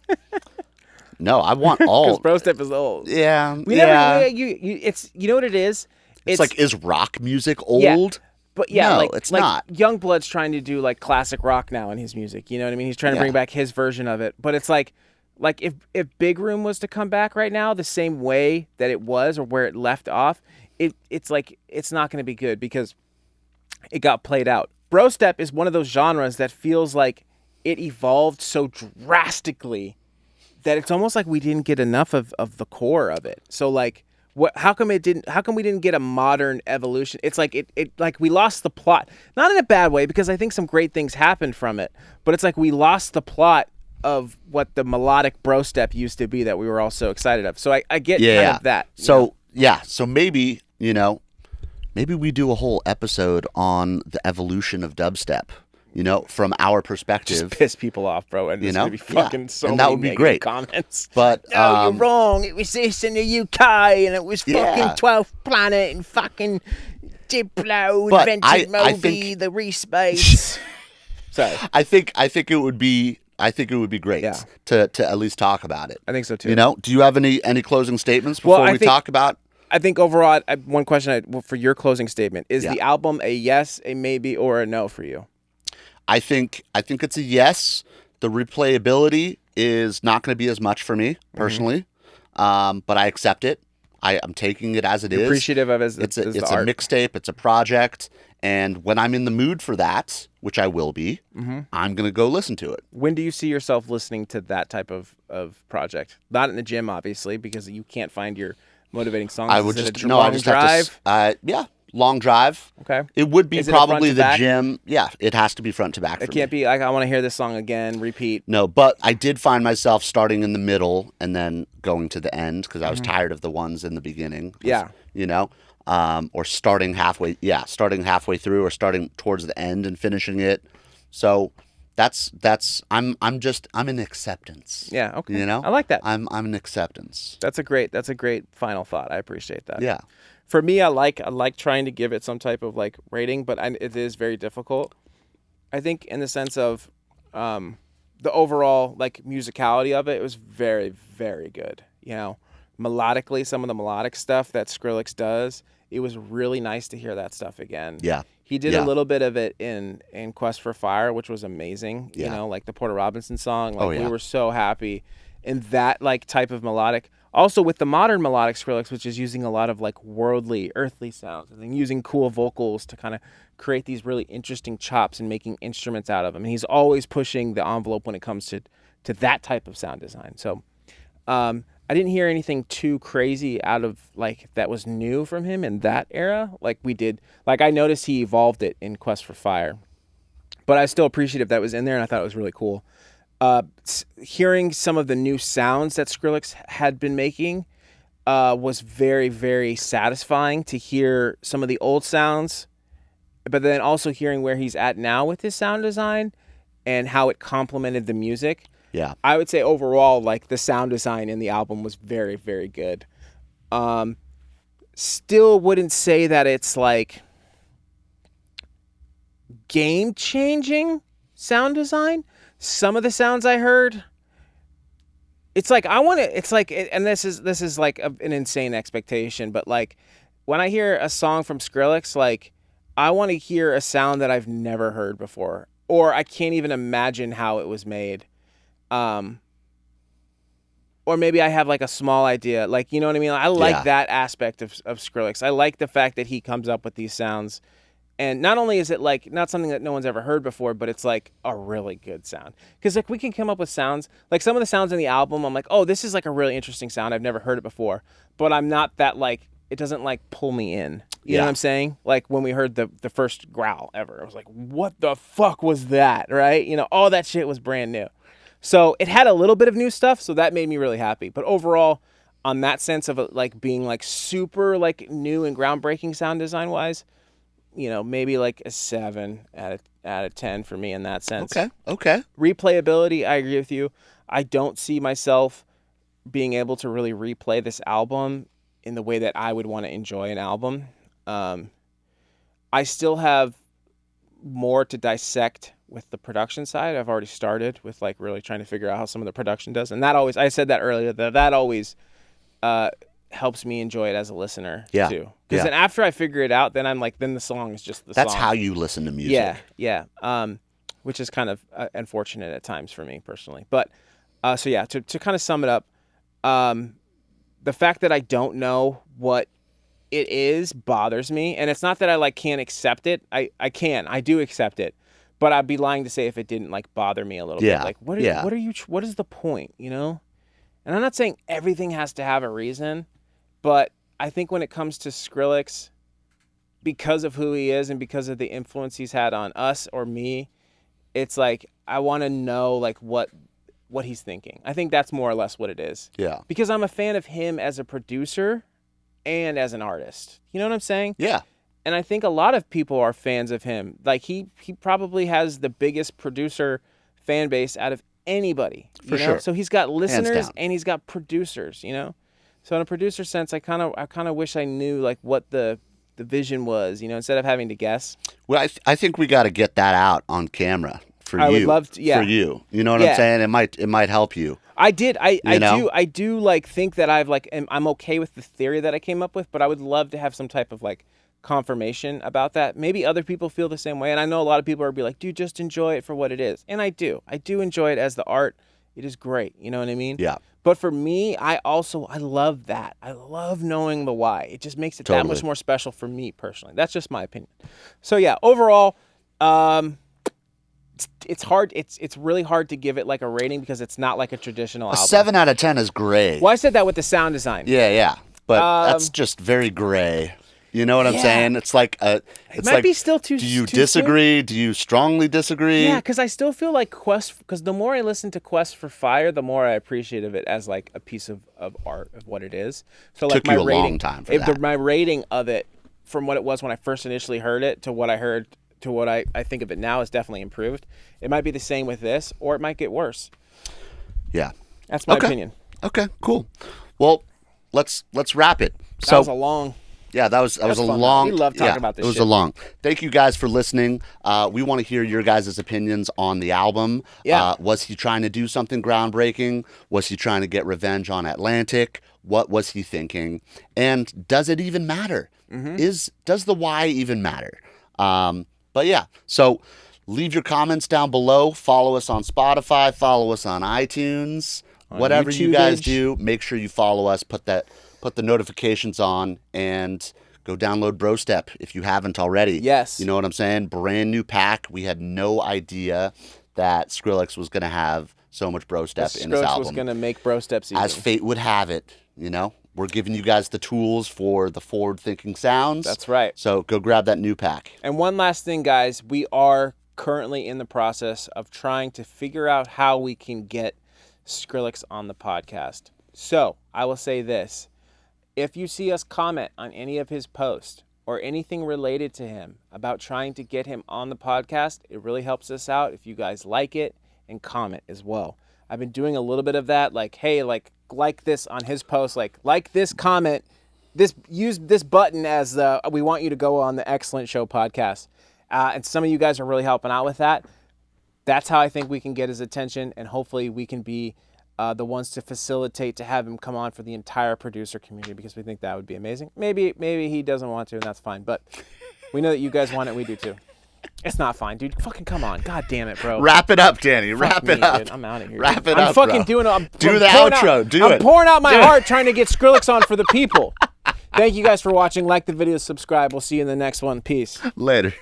No, I want all. Because BROSTEP is old. Yeah. You know what it is? It's like, is rock music old? Yeah. But no, it's not. Youngblood's trying to do like classic rock now in his music. You know what I mean? He's trying to bring back his version of it. But it's like if Big Room was to come back right now the same way that it was or where it left off, it's like it's not going to be good because it got played out. BROSTEP is one of those genres that feels like it evolved so drastically that it's almost like we didn't get enough of the core of it. So like, how come we didn't get a modern evolution? It's like it like we lost the plot, not in a bad way, because I think some great things happened from it, but it's like we lost the plot of what the melodic BROSTEP used to be that we were all so excited of. So I get kind of that. So so maybe, maybe we do a whole episode on the evolution of dubstep. from our perspective. Just piss people off, bro, and there's gonna be fucking so and many that would be great comments. But no, you're wrong. It was this in the UK, and it was fucking 12th Planet, and fucking Diplo invented Moby, the Respace. Sorry, I think it would be great to at least talk about it. I think so too. Do you have any closing statements before we talk about? I think overall, one question for your closing statement is: the album a yes, a maybe, or a no for you? I think it's a yes. The replayability is not going to be as much for me personally, but I accept it. I'm taking it as it is. Appreciative of it's a mixtape. It's a project, and when I'm in the mood for that, which I will be, I'm going to go listen to it. When do you see yourself listening to that type of project? Not in the gym, obviously, because you can't find your motivating songs. I would drive. Long drive. Okay. It would be probably the gym. Yeah, it has to be front to back. It can't be like I want to hear this song again, repeat. No, but I did find myself starting in the middle and then going to the end because I was tired of the ones in the beginning. Yeah. Or starting halfway. Yeah, starting halfway through or starting towards the end and finishing it. So that's I'm in acceptance. Yeah. Okay. I like that. I'm in acceptance. That's a great final thought. I appreciate that. Yeah. For me, I like trying to give it some type of like rating, but it is very difficult. I think in the sense of the overall like musicality of it, it was very, very good. Melodically, some of the melodic stuff that Skrillex does, it was really nice to hear that stuff again. Yeah. He did a little bit of it in Quest for Fire, which was amazing. Yeah. Like the Porter Robinson song. We were so happy. And that like type of melodic. Also with the modern melodic Skrillex, which is using a lot of like worldly, earthly sounds and then using cool vocals to kind of create these really interesting chops and making instruments out of them. And he's always pushing the envelope when it comes to that type of sound design. So I didn't hear anything too crazy out of like that was new from him in that era. Like we did, like I noticed he evolved it in Quest for Fire, but I still appreciated that was in there and I thought it was really cool. Hearing some of the new sounds that Skrillex had been making was very, very satisfying to hear some of the old sounds, but then also hearing where he's at now with his sound design and how it complemented the music. Yeah. I would say overall, like the sound design in the album was very, very good. Still wouldn't say that it's like game-changing sound design. Some of the sounds I heard, it's like and this is like an insane expectation, but like when I hear a song from Skrillex, like I want to hear a sound that I've never heard before, or I can't even imagine how it was made. Or maybe I have like a small idea, like, you know what I mean? I like that aspect of Skrillex. I like the fact that he comes up with these sounds. And not only is it like not something that no one's ever heard before, but it's like a really good sound. Because like we can come up with sounds, like some of the sounds in the album, I'm like, oh, this is like a really interesting sound. I've never heard it before. But I'm not that like, it doesn't like pull me in. You know what I'm saying? Like when we heard the first growl ever, I was like, what the fuck was that? Right? All that shit was brand new. So it had a little bit of new stuff. So that made me really happy. But overall, on that sense of it, like being like super like new and groundbreaking sound design wise, maybe like a 7 out of 10 for me in that sense. Okay. Replayability, I agree with you. I don't see myself being able to really replay this album in the way that I would want to enjoy an album. I still have more to dissect with the production side. I've already started with like really trying to figure out how some of the production does. And that always, I said that earlier, that always helps me enjoy it as a listener too. Because then after I figure it out, then I'm like, then the song is just the song. That's how you listen to music. Yeah. Which is kind of unfortunate at times for me personally. But to kind of sum it up, the fact that I don't know what it is bothers me. And it's not that I like can't accept it. I do accept it. But I'd be lying to say if it didn't like bother me a little bit. Like what is the point, And I'm not saying everything has to have a reason, but I think when it comes to Skrillex, because of who he is and because of the influence he's had on us or me, it's like I want to know like what he's thinking. I think that's more or less what it is. Yeah. Because I'm a fan of him as a producer and as an artist. You know what I'm saying? Yeah. And I think a lot of people are fans of him. Like he probably has the biggest producer fan base out of anybody. For sure. So he's got listeners and he's got producers, you know? So in a producer sense, I kind of wish I knew like what the vision was, you know, instead of having to guess. Well, I think we got to get that out on camera for you. I would love to, yeah. For you. You know what I'm saying? It might help you. I do like think that I'm okay with the theory that I came up with, but I would love to have some type of like confirmation about that. Maybe other people feel the same way, and I know a lot of people are be like, dude, just enjoy it for what it is. And I do enjoy it as the art. It is great. You know what I mean? Yeah. But for me, I love that. I love knowing the why. It just makes it that much more special for me personally. That's just my opinion. So yeah, overall, it's hard. It's really hard to give it like a rating because it's not like a traditional album. 7 out of 10 is gray. Well, I said that with the sound design. Yeah. But that's just very gray. You know what I'm saying? It's like it might be still too. Do you disagree? Soon? Do you strongly disagree? Yeah, because I still feel like because the more I listen to Quest for Fire, the more I appreciate of it as like a piece of art of what it is. So like Took you a long time for that. My rating of it from what it was when I first initially heard it to what I heard to what I think of it now is definitely improved. It might be the same with this, or it might get worse. Yeah, that's my opinion. Okay, cool. Well, let's wrap it. That was a long. Yeah, that was a long. We love talking about this. It was a long. Thank you guys for listening. We want to hear your guys' opinions on the album. Yeah. Was he trying to do something groundbreaking? Was he trying to get revenge on Atlantic? What was he thinking? And does it even matter? Mm-hmm. Does the why even matter? But yeah, so leave your comments down below. Follow us on Spotify. Follow us on iTunes. Whatever you guys do, make sure you follow us. Put the notifications on and go download BROSTEP if you haven't already. Yes. You know what I'm saying? Brand new pack. We had no idea that Skrillex was going to have so much BROSTEP in his album. Skrillex was going to make BROSTEP season. As fate would have it, you know? We're giving you guys the tools for the forward-thinking sounds. That's right. So go grab that new pack. And one last thing, guys. We are currently in the process of trying to figure out how we can get Skrillex on the podcast. So I will say this. If you see us comment on any of his posts or anything related to him about trying to get him on the podcast, it really helps us out if you guys like it and comment as well. I've been doing a little bit of that, like, hey, like this on his post, like this comment, use this button as we want you to go on the Excellent Show podcast. And some of you guys are really helping out with that. That's how I think we can get his attention, and hopefully we can be the ones to facilitate to have him come on for the entire producer community, because we think that would be amazing. Maybe he doesn't want to, and that's fine. But we know that you guys want it, and we do too. It's not fine, dude. Fucking come on. God damn it, bro. Wrap it up, Danny. Wrap it up. Dude. I'm out of here. Wrap it I'm up, fucking bro. doing it. Do the outro. I'm pouring out my heart trying to get Skrillex on for the people. Thank you guys for watching. Like the video, subscribe. We'll see you in the next one. Peace. Later.